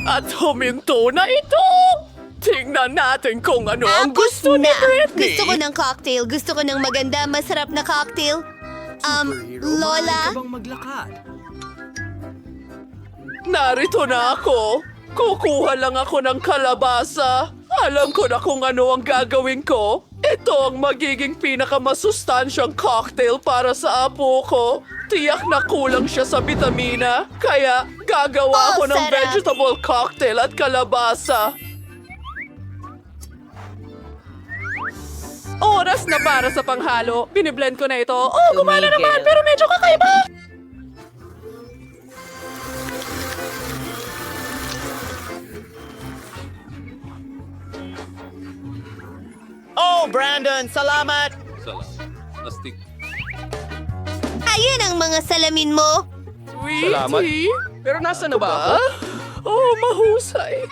At huminto na ito! Tingnan natin kung ano ang gusto ni Britney. Gusto ko ng cocktail. Gusto ko ng maganda, masarap na cocktail. Lola? Narito na ako. Kukuha lang ako ng kalabasa. Alam ko na kung ano ang gagawin ko. Ito ang magiging pinakamasustansyang cocktail para sa apo ko. Tiyak na kulang siya sa bitamina. Kaya gagawa ako ng sarap. vegetable cocktail at kalabasa. Oras na para sa panghalo. Biniblend ko na ito. Oh, gumana naman, pero medyo kakaiba. Oh, Brandon, salamat! Astig. Ayun ang mga salamin mo. Salamat. Sweetie? Pero nasa na ba ako? Oh, mahusay.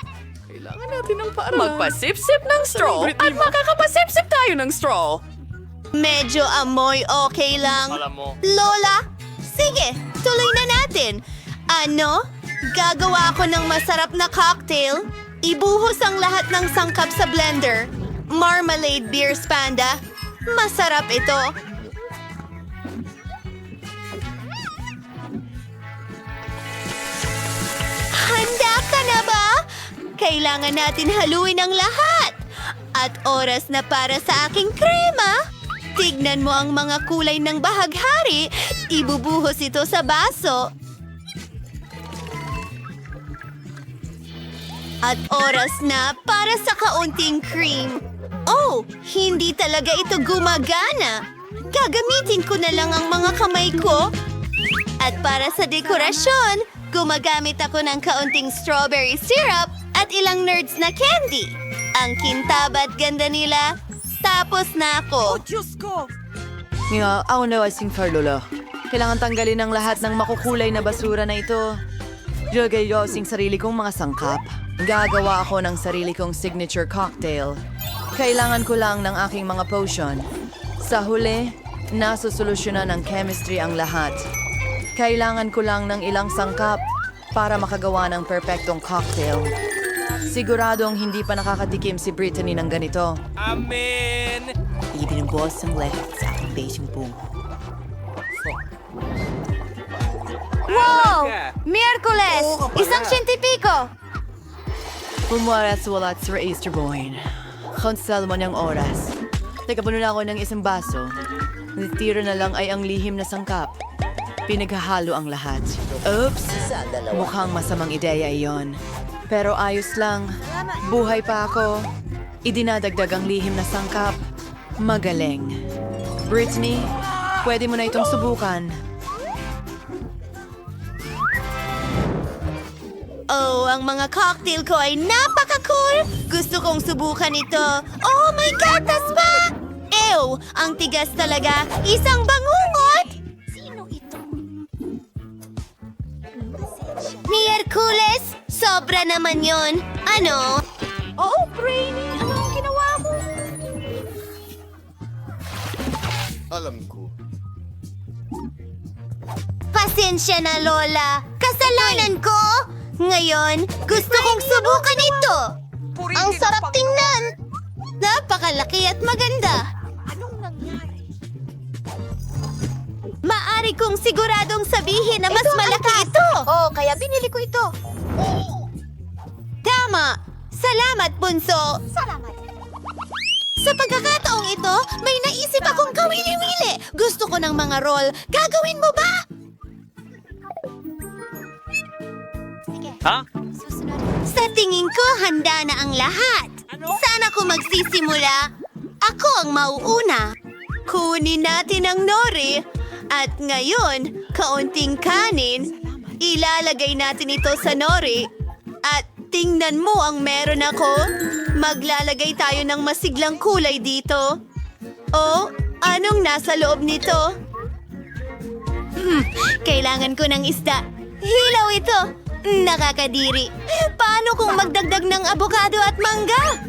Kailangan natin ng paraan. Magpasip-sip ng straw at makakapasip-sip tayo ng straw. Medyo amoy okay lang. Lola, sige, tuloy na natin. Ano? Gagawa ako ng masarap na cocktail. Ibuhos ang lahat ng sangkap sa blender. Marmalade Beers Panda. Masarap ito. Handa ka na ba? Kailangan natin haluin ang lahat. At oras na para sa aking krema. Tignan mo ang mga kulay ng bahaghari. Ibubuhos ito sa baso. At oras na para sa kaunting cream. Oh, hindi talaga ito gumagana. Gagamitin ko na lang ang mga kamay ko. At para sa dekorasyon, gumagamit ako ng kaunting strawberry syrup at ilang nerds na candy. Ang kintab at ganda nila. Tapos na ako. Nga, ako na asing Lola. Kailangan tanggalin ang lahat ng makukulay na basura na ito. Ilagay ko asing sarili kong mga sangkap. Gagawa ako ng sarili kong signature cocktail. Kailangan ko lang ng aking mga potion. Sa huli, nasusolusyonan ng chemistry ang lahat. Kailangan ko lang ng ilang sangkap para makagawa ng perpektong cocktail. Siguradong hindi pa nakakatikim si Brittany ng ganito. Amen! Ibinubos ang lahat sa aking basing bungo. Wow! Miyerkules! Isang siyentipiko! Pumaras walat sa Easter Boy. Konsel mo niyang oras. Teka, puno na ako ng isang baso. Natitira na lang ay ang lihim na sangkap. Pinaghahalo ang lahat. Oops! Mukhang masamang ideya iyon. Pero ayos lang. Buhay pa ako. Idinadagdag ang lihim na sangkap. Magaling. Brittany, pwede mo na itong subukan. Oh, ang mga cocktail ko ay napaka-cool! Gusto kong subukan ito. Oh, may gatas pa! Ew! Ang tigas talaga. Isang bangungot! Sino ito? Ni Hercules? Sobra naman yon. Ano? Oh, Brainy! Ano ang ginawa mo? Alam ko. Pasensya na, Lola. Kasalanan ko! Ngayon, gusto kong subukan ito. Ang sarap tingnan. Napakalaki at maganda. Anong nangyari? Maari kong siguradong sabihin na mas malaki ito. Oh, kaya binili ko ito. Tama. Salamat, Bunso. Salamat. Sa pagkakataong ito, may naisip akong kawili-wili. Gusto ko ng mga roll. Gagawin mo ba? Ha? Sa tingin ko, handa na ang lahat. Saan ako magsisimula? Ako ang mauuna. Kunin natin ang nori. At ngayon, kaunting kanin. Ilalagay natin ito sa nori. At tingnan mo ang meron ako. Maglalagay tayo ng masiglang kulay dito. Oh, anong nasa loob nito? Kailangan ko ng isda. Hilaw ito. Nakakadiri. Paano kung magdagdag ng abogado at mangga?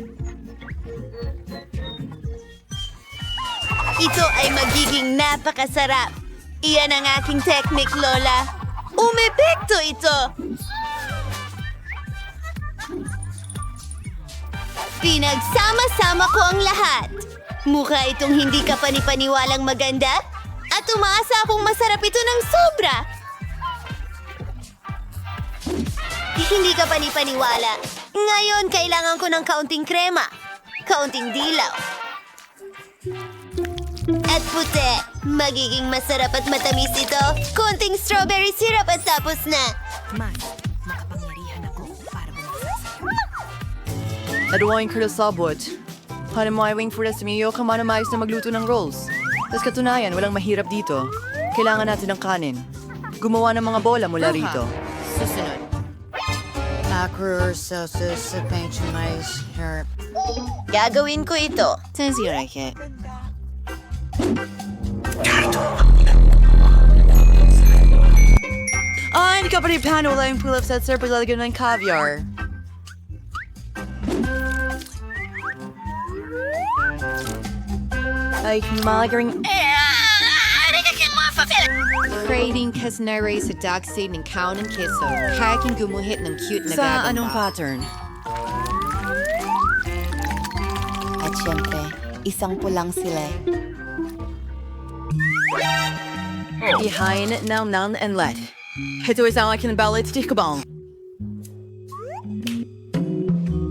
Ito ay magiging napakasarap. Iyan ang aking technique, Lola. Umepekto ito. Pinagsama-sama ko ang lahat. Mukha itong hindi ka panipaniwalang maganda at umaasa akong masarap ito ng sobra. Hindi ka panipaniwala. Ngayon, kailangan ko ng kaunting krema, kaunting dilaw, at puti. Magiging masarap at matamis ito. Konting strawberry syrup at tapos na. Naduwain ko na sabot. Hanam mo ay wing for us miyo, kamana maayos na magluto ng rolls. Tapos katunayan, walang mahirap dito. Kailangan natin ng kanin. Gumawa ng mga bola mula rito. Susunod. Macro sauces sa mais herb. Gagawin ko ito. Tanzirake. Hindi ka pa rin pan, wala yung pull-ups at sir paglalagyan ng caviar. Ay, malagaring... Creating kasnare sa dark side ng cow ng keso. Haking gumuhit ng cute na Sa gagamba. anong pattern? At syempre, isang pulang sila. Behind now none and let. Ito isang akin ballet tikabang.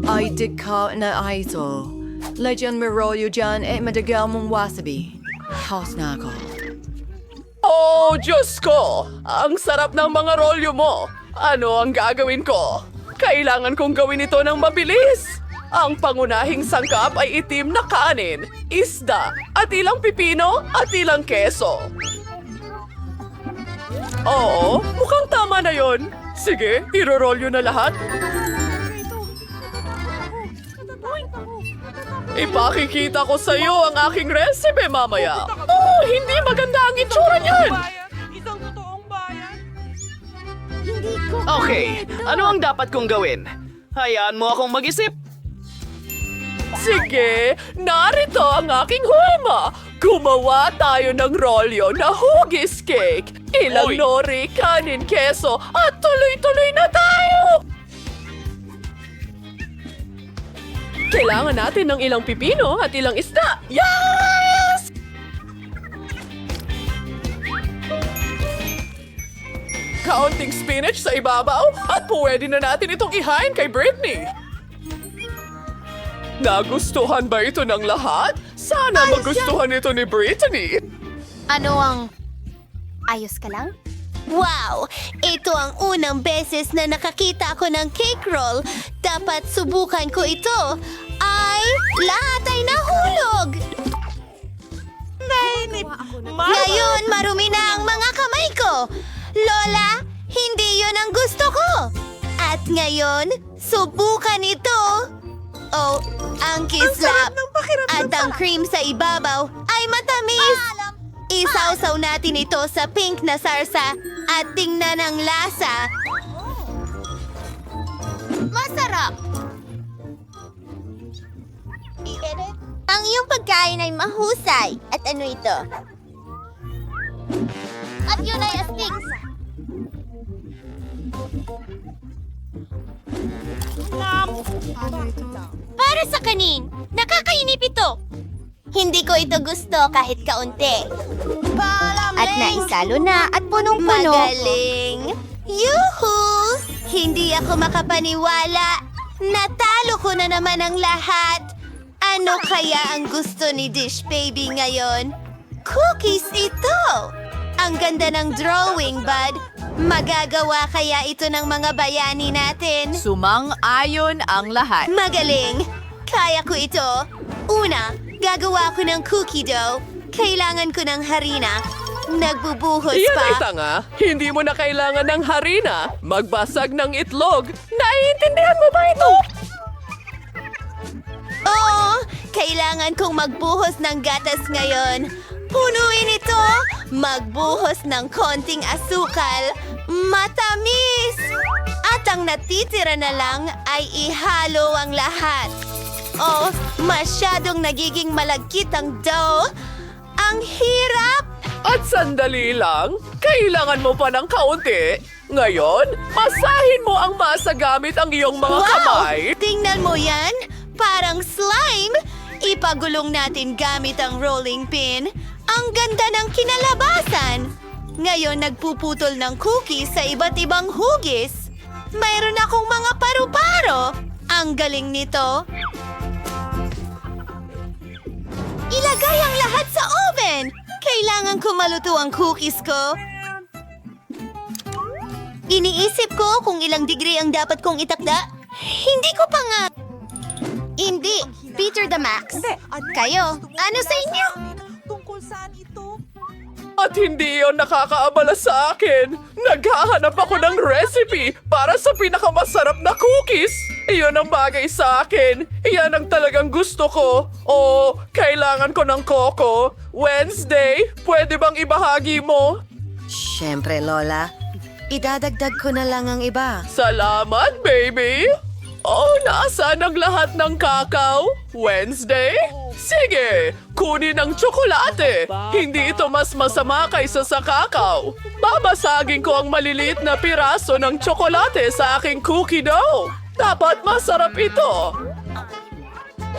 Ay, di ka na ito. Legend Miroyo dyan, madagal mong wasabi. House na ako. Oh, Diyos ko! Ang sarap ng mga rolyo mo! Ano ang gagawin ko? Kailangan kong gawin ito ng mabilis! Ang pangunahing sangkap ay itim na kanin, isda, at ilang pipino at ilang keso. Oo, mukhang tama na yon. Sige, irorolyo na lahat. Ipakikita ko sa iyo ang aking recipe mamaya. Oh, hindi maganda ang itsura niyan. Okay, ano ang dapat kong gawin? Hayaan mo akong mag-isip. Sige, narito ang aking hulma. Gumawa tayo ng rolyo na hugis cake. Ilang Oy! nori, kanin, keso, at tuloy-tuloy na tayo! Kailangan natin ng ilang pipino at ilang isda. Yes! Kaunting spinach sa ibabaw at pwede na natin itong ihain kay Britney. Nagustuhan ba ito ng lahat? Sana magustuhan ito ni Brittany. Ano ang... Ayos ka lang? Wow! Ito ang unang beses na nakakita ako ng cake roll. Dapat subukan ko ito. Ay, lahat ay nahulog! Ngayon, marumi na ang mga kamay ko. Lola, hindi yon ang gusto ko. At ngayon, subukan ito. Oh, ang kislap. At ang cream sa ibabaw ay matamis. Isawsaw natin ito sa pink na sarsa at tingnan ang lasa. Masarap! Ang iyong pagkain ay mahusay. At ano ito? At yun ay astig. Para sa kanin, nakakainip ito. Hindi ko ito gusto kahit kaunti. At naisalo na at punong-puno. Magaling! Yuhu! Hindi ako makapaniwala. Natalo ko na naman ang lahat. Ano kaya ang gusto ni Dish Baby ngayon? Cookies ito! Ang ganda ng drawing, bud. Magagawa kaya ito ng mga bayani natin? Sumang-ayon ang lahat. Magaling! Kaya ko ito. Una, gagawa ko ng cookie dough. Kailangan ko ng harina. Nagbubuhos Iyan ay pa. tanga. Hindi mo na kailangan ng harina. Magbasag ng itlog. Naiintindihan mo ba ito? Oo, kailangan kong magbuhos ng gatas ngayon. Punuin ito. Magbuhos ng konting asukal. Matamis! At ang natitira na lang ay ihalo ang lahat. Oh, masyadong nagiging malagkit ang dough. Ang hirap! At sandali lang, kailangan mo pa ng kaunti. Ngayon, masahin mo ang masa gamit ang iyong mga kamay. Tingnan mo yan! Parang slime! Ipagulong natin gamit ang rolling pin. Ang ganda ng kinalabasan! Ngayon nagpuputol ng cookies sa iba't ibang hugis. Mayroon akong mga paru-paro. Ang galing nito. Ilagay ang lahat sa oven! Kailangan ko maluto ang cookies ko. Iniisip ko kung ilang degree ang dapat kong itakda. Hindi ko pa nga... Hindi. Peter the Max. Kayo, ano sa inyo? At hindi yon nakakaabala sa akin. Naghahanap ako ng recipe para sa pinakamasarap na cookies. Iyon ang bagay sa akin. Iyan ang talagang gusto ko. O, kailangan ko ng coco. Wednesday, pwede bang ibahagi mo? Siyempre, Lola. Idadagdag ko na lang ang iba. Salamat, baby! Oh, nasaan ang lahat ng kakao? Wednesday? Sige, kunin ang tsokolate. Hindi ito mas masama kaysa sa kakao. Babasagin ko ang maliliit na piraso ng tsokolate sa aking cookie dough. Dapat masarap ito.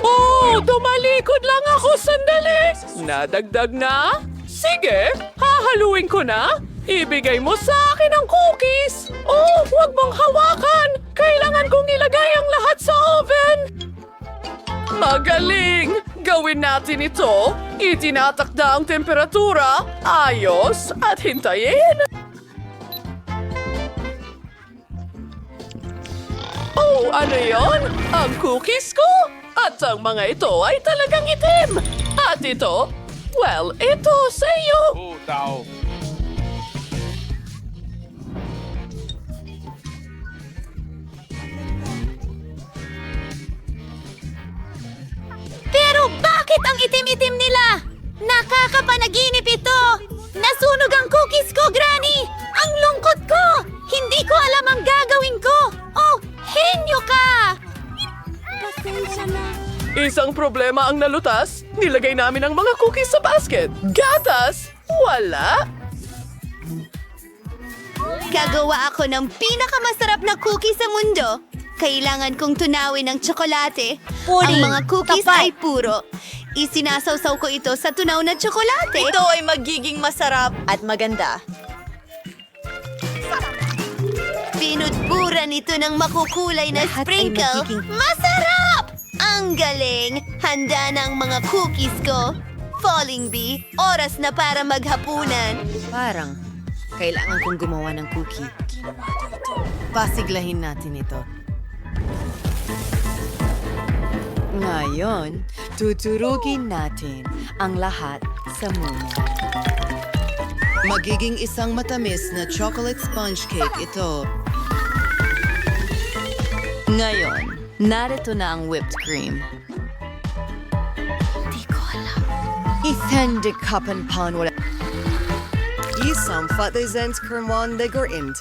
Oh, tumalikod lang ako sandali. Nadagdag na? Sige, hahaluin ko na. Ibigay mo sa akin ang cookies! Oh, huwag mong hawakan! Kailangan kong ilagay ang lahat sa oven! Magaling! Gawin natin ito. Itinatakda ang temperatura. Ayos at hintayin. Oh, ano yon? Ang cookies ko? At ang mga ito ay talagang itim. At ito? Well, ito sa iyo. Oh, tao. Pero bakit ang itim-itim nila? Nakakapanaginip ito! Nasunog ang cookies ko, Granny! Ang lungkot ko! Hindi ko alam ang gagawin ko! Oh, henyo ka! Pasensya na. Isang problema ang nalutas. Nilagay namin ang mga cookies sa basket. Gatas? Wala. Gagawa ako ng pinakamasarap na cookie sa mundo. Kailangan kong tunawin ng tsokolate. Ang mga cookies ay puro. Isinasawsaw ko ito sa tunaw na tsokolate. Ito ay magiging masarap at maganda. Pinudburan ito ng makukulay na Lahat ay sprinkle. magiging- Masarap! Ang galing! Handa na ang mga cookies ko. Falling Bee, oras na para maghapunan. Parang kailangan kong gumawa ng cookie. Pasiglahin natin ito. Ngayon, tuturugin natin ang lahat sa mumo. Magiging isang matamis na chocolate sponge cake ito. Ngayon, narito na ang whipped cream. Di ko alam. Isang kapan pan wala. Isang fatizens kermon de gorind.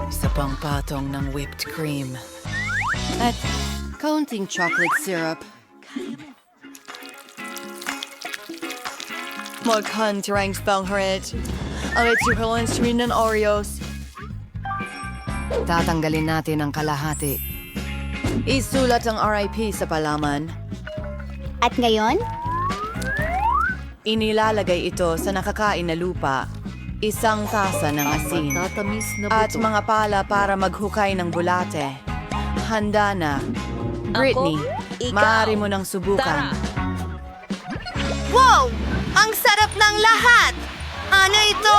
Isa pang patong ng whipped cream. At kaunting chocolate syrup. Maghandrang spang harit. Alit yung screen ng Oreos. Tatanggalin natin ang kalahati. Isulat ang RIP sa palaman. At ngayon? Inilalagay ito sa nakakain na lupa. Isang tasa ng asin. At mga pala para maghukay ng bulate. Handa na. Britney, maaari mo nang subukan. Wow! Ang sarap ng lahat! Ano ito?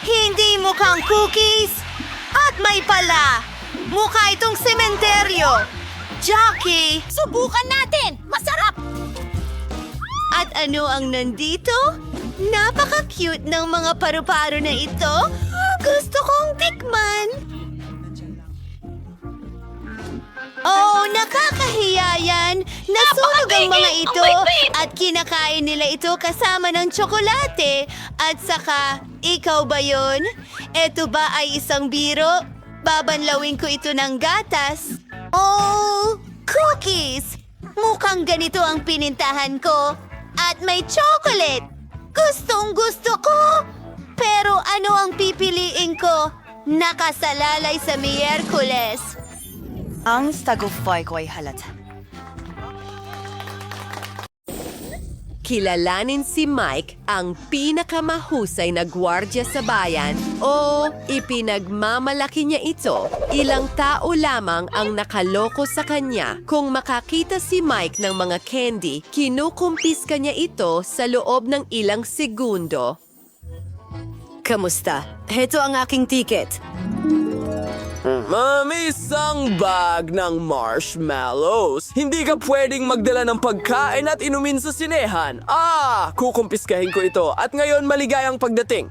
Hindi mukhang cookies? At may pala! Mukha itong sementeryo! Jackie! Subukan natin! Masarap! At ano ang nandito? Napaka-cute ng mga paru-paro na ito. Gusto kong tikman. Oh, nakakahiya yan. Nasunog ang mga ito at kinakain nila ito kasama ng tsokolate. At saka, ikaw ba yon? Ito ba ay isang biro? Babanlawin ko ito ng gatas. Oh, cookies! Mukhang ganito ang pinintahan ko. At may chocolate. Gustong gusto ko. Pero ano ang pipiliin ko? Nakasalalay sa Miyerkules. Ang stagufay ko ay halata. kilalanin si Mike, ang pinakamahusay na gwardya sa bayan, o ipinagmamalaki niya ito. Ilang tao lamang ang nakaloko sa kanya. Kung makakita si Mike ng mga candy, kinukumpiska niya ito sa loob ng ilang segundo. Kamusta? Heto ang aking ticket. Isang bag ng marshmallows. Hindi ka pwedeng magdala ng pagkain at inumin sa sinehan. Kukumpiskahin ko ito at ngayon maligayang pagdating.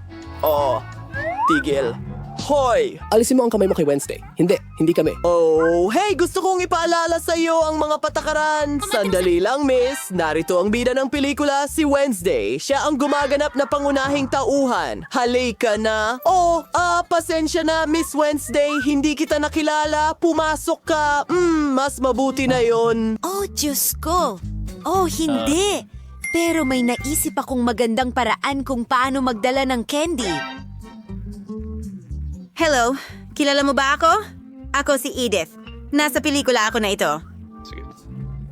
Tigil. Hoy! Alisin mo ang kamay mo kay Wednesday. Hindi kami. Oh, hey! Gusto kong ipaalala sa iyo ang mga patakaran. Sandali lang, miss. Narito ang bida ng pelikula, si Wednesday. Siya ang gumaganap na pangunahing tauhan. Halika na. Pasensya na, Miss Wednesday. Hindi kita nakilala. Pumasok ka. Mas mabuti na yon. Oh, Diyos ko. Oh, hindi. Pero may naisip akong magandang paraan kung paano magdala ng candy. Hello, kilala mo ba ako? Ako si Edith. Nasa pelikula ako na ito.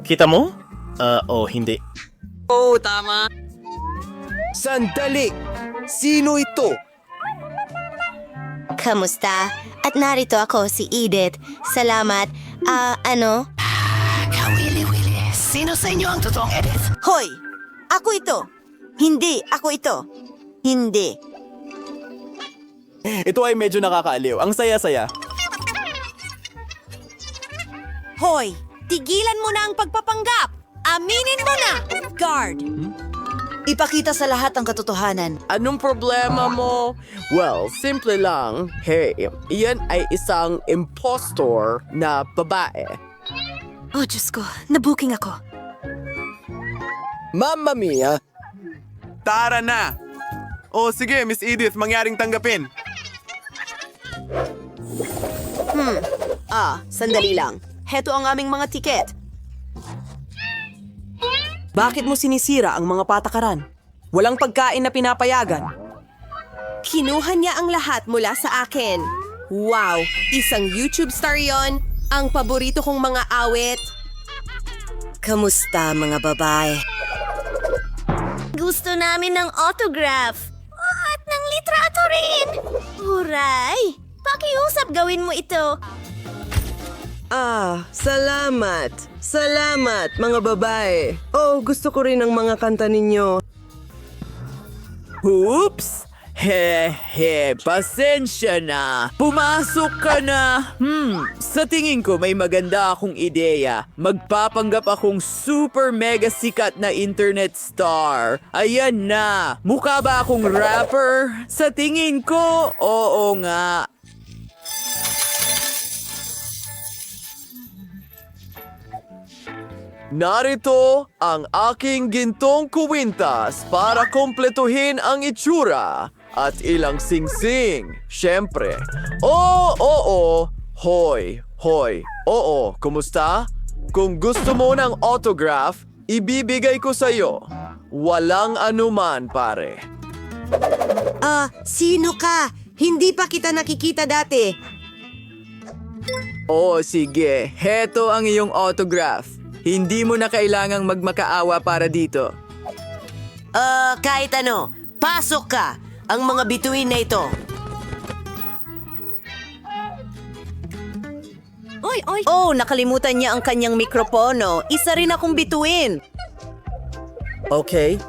Kita mo? Hindi. Sandali! Sino ito? Kamusta? At narito ako, si Edith. Salamat. Kawili-wili. Sino sa inyo ang totoong Edith? Hoy! Ako ito. Hindi, ako ito. Hindi. Ito ay medyo nakakaaliw. Ang saya-saya. Hoy! Tigilan mo na ang pagpapanggap! Aminin mo na! Guard! Ipakita sa lahat ang katotohanan. Anong problema mo? Well, simple lang. Hey, iyan ay isang impostor na babae. Oh, Diyos ko. Nabooking ako. Mamma mia! Tara na! Sige, Miss Edith, mangyaring tanggapin. Sandali lang. Heto ang aming mga tiket. Bakit mo sinisira ang mga patakaran? Walang pagkain na pinapayagan. Kinuha niya ang lahat mula sa akin. Wow! Isang YouTube star yon. Ang paborito kong mga awit. Kamusta, mga babae? Gusto namin ng autograph. At ng litrato rin. Huray! Pakiusap gawin mo ito. Salamat. Salamat, mga babae. Gusto ko rin ang mga kanta ninyo. Oops! Pasensya na. Pumasok ka na. Sa tingin ko may maganda akong ideya. Magpapanggap akong super mega sikat na internet star. Ayan na. Mukha ba akong rapper? Sa tingin ko, oo nga. Narito ang aking gintong kuwintas para kumpletuhin ang itsura at ilang singsing. Siyempre. Hoy. Kumusta? Kung gusto mo ng autograph, ibibigay ko sa'yo. Walang anuman, pare. Sino ka? Hindi pa kita nakikita dati. Sige. Heto ang iyong autograph. Hindi mo na kailangang magmakaawa para dito. Kahit ano. Pasok ka. Ang mga bituin na ito. Oy! Nakalimutan niya ang kanyang mikropono. Isa rin akong bituin. Okay.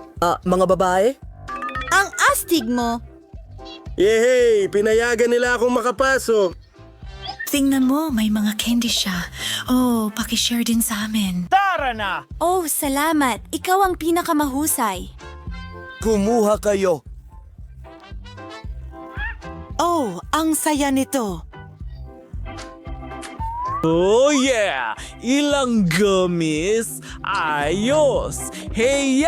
Mga babae? Ang astig mo. Yehey! Pinayagan nila akong makapasok. Tingnan mo, may mga candy siya. Pakishare din sa amin. Tara na! Oh, salamat. Ikaw ang pinakamahusay. Kumuha kayo. Ang saya nito. Oh yeah! Ilang gummies! Ayos! Hey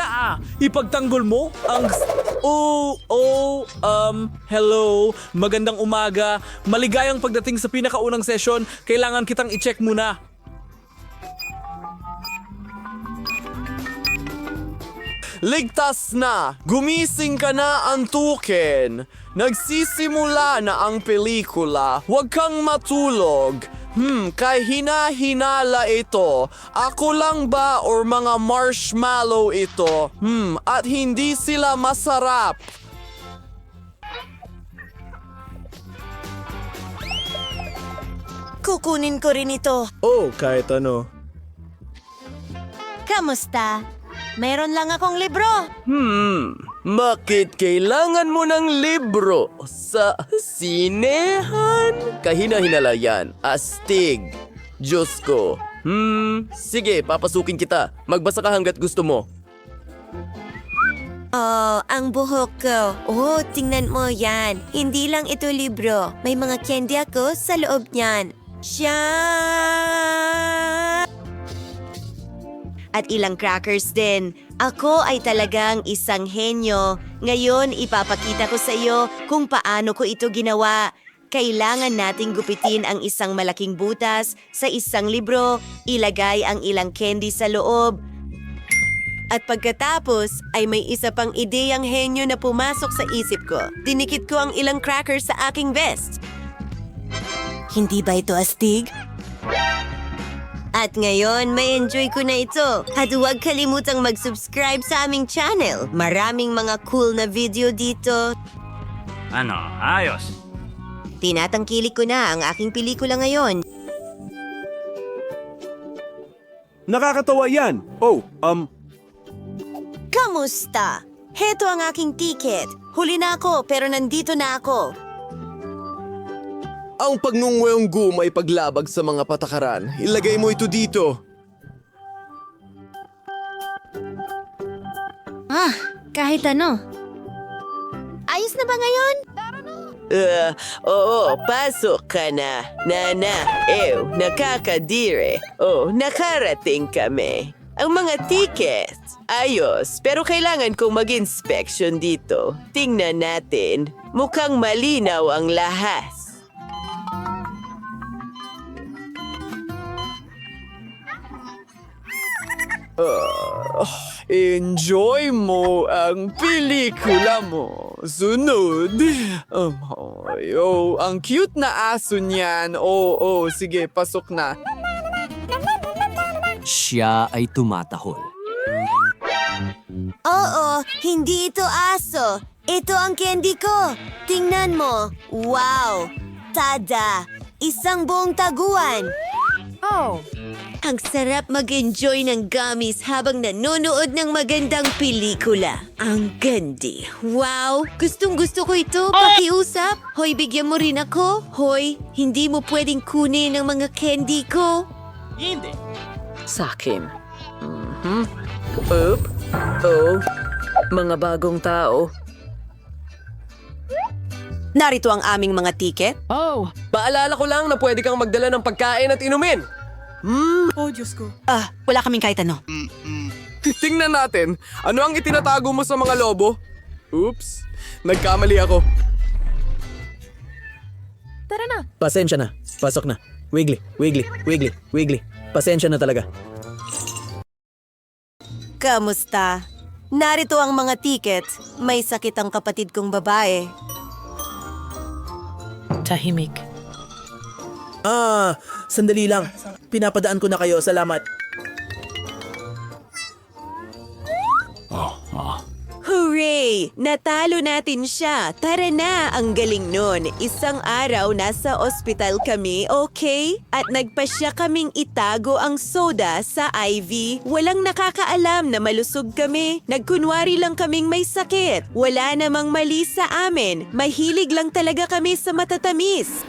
ipagtanggol mo ang... hello. Magandang umaga. Maligayang pagdating sa pinakaunang session. Kailangan kitang i-check muna. Ligtas na! Gumising ka na, antukin! Nagsisimula na ang pelikula. Huwag kang matulog. Kay hina-hinala ito. Ako lang ba or mga marshmallow ito? At hindi sila masarap. Kukunin ko rin ito. Oh, kahit ano. Kamusta? Meron lang akong libro. Bakit kailangan mo ng libro? Sa sinehan? Kahina-hinala yan. Astig. Diyos ko. Sige, papasukin kita. Magbasa ka hanggat gusto mo. Oh, ang buhok ko. Oh, tingnan mo yan. Hindi lang ito libro. May mga candy ako sa loob niyan. Siya! At ilang crackers din. Ako ay talagang isang henyo. Ngayon, ipapakita ko sa iyo kung paano ko ito ginawa. Kailangan nating gupitin ang isang malaking butas sa isang libro, ilagay ang ilang candy sa loob, at pagkatapos ay may isa pang ideyang henyo na pumasok sa isip ko. Dinikit ko ang ilang crackers sa aking vest. Hindi ba ito astig? At ngayon, may enjoy ko na ito. At huwag kalimutang mag-subscribe sa aming channel. Maraming mga cool na video dito. Ano, ayos. Tinatangkilik ko na ang aking pelikula ngayon. Nakakatawa yan. Oh, Kamusta? Heto ang aking ticket. Huli na ako pero nandito na ako. Ang pagnungweng gum ay paglabag sa mga patakaran. Ilagay mo ito dito. Kahit ano. Ayos na ba ngayon? Oo, pasok ka na. Nana, nakakadire. Oh, nakarating kami. Ang mga tickets, ayos. Pero kailangan kong mag-inspection dito. Tingnan natin. Mukhang malinaw ang lahat. Enjoy mo ang pelikula mo. Sunod. Ang cute na aso niyan. Sige, pasok na. Siya ay tumatahol. Oo, hindi ito aso. Ito ang candy ko. Tingnan mo. Wow! Tada! Isang buong taguan. Ang sarap mag-enjoy ng gummies habang nanonood ng magandang pelikula. Ang gandi. Wow! Gustong-gusto ko ito. Pakiusap. Hoy, bigyan mo rin ako. Hoy, hindi mo pwedeng kunin ang mga candy ko. Sa akin. Mga bagong tao. Narito ang aming mga tiket. Paalala ko lang na pwede kang magdala ng pagkain at inumin. Wala kaming kahit ano. Tingnan natin. Ano ang itinatago mo sa mga lobo? Oops. Nagkamali ako. Pasensya na. Pasok na. Wiggly, wiggly, wiggly, wiggly. Pasensya na talaga. Kamusta? Narito ang mga ticket. May sakit ang kapatid kong babae. Tahimik. Sandali lang. Pinapadaan ko na kayo. Salamat. Hooray! Natalo natin siya. Tara na, ang galing nun. Isang araw nasa ospital kami, okay? At nagpasya kaming itago ang soda sa IV. Walang nakakaalam na malusog kami. Nagkunwari lang kaming may sakit. Wala namang mali sa amin. Mahilig lang talaga kami sa matatamis.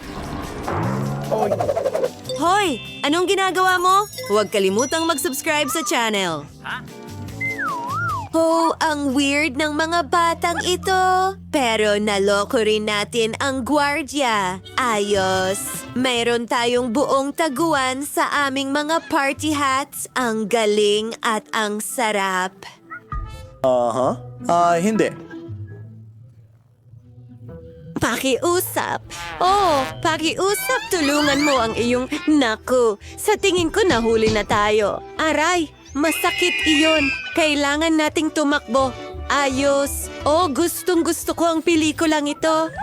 Hoy! Anong ginagawa mo? Huwag kalimutang mag-subscribe sa channel. Oh, ang weird ng mga batang ito. Pero naloko rin natin ang gwardiya. Ayos. Mayroon tayong buong taguan sa aming mga party hats. Ang galing at ang sarap. Hindi. Pakiusap. Oh, pakiusap. Tulungan mo ang iyong... Naku, sa tingin ko nahuli na tayo. Aray, masakit iyon. Kailangan nating tumakbo. Ayos. Oh, gustong gusto ko ang pelikulang ito.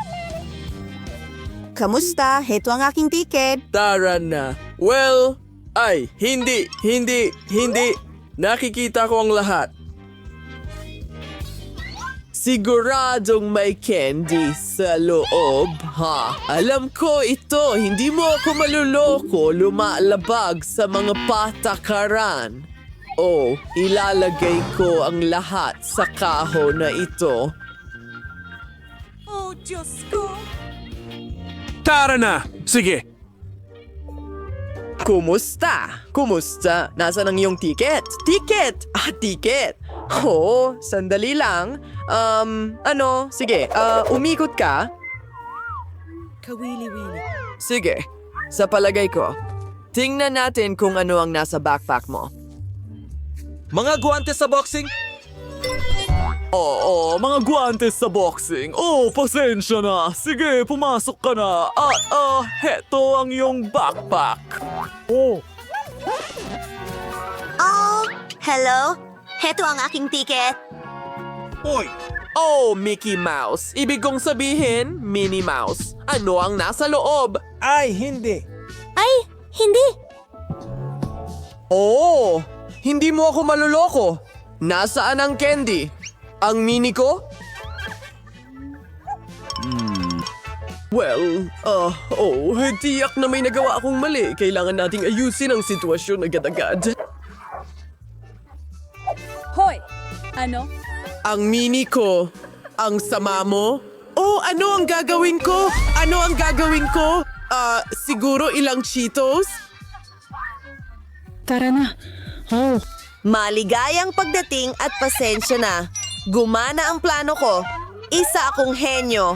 Kamusta? Heto ang aking ticket. Tara na. Well, hindi. Nakikita ko ang lahat. Siguradong may candy sa loob, ha? Alam ko ito, hindi mo ako maluloko, lumalabag sa mga patakaran. Oh, ilalagay ko ang lahat sa kahon na ito. Tara na! Sige! Kumusta? Nasaan ang iyong ticket? Ticket! Oh, sandali lang. Sige, umikot ka. Kawili-wili. Sige, sa palagay ko, tingnan natin kung ano ang nasa backpack mo. Mga guwantes sa boxing? Oo, mga guwantes sa boxing. Oh, pasensya na. Sige, pumasok ka na. At, heto ang iyong backpack. Oh. Oh, hello? Heto ang aking ticket. Oh, Mickey Mouse. Ibig kong sabihin, Minnie Mouse. Ano ang nasa loob? Ay, hindi. Oh, hindi mo ako maluloko. Nasaan ang candy? Ang mini ko? Well, tiyak na may nagawa akong mali. Kailangan nating ayusin ang sitwasyon agad-agad. Hoy! Ano? Ang mini ko. Ang sama mo? Oh, ano ang gagawin ko? Siguro ilang Cheetos? Tara na. Oh. Maligayang pagdating at pasensya na. Gumana ang plano ko. Isa akong henyo.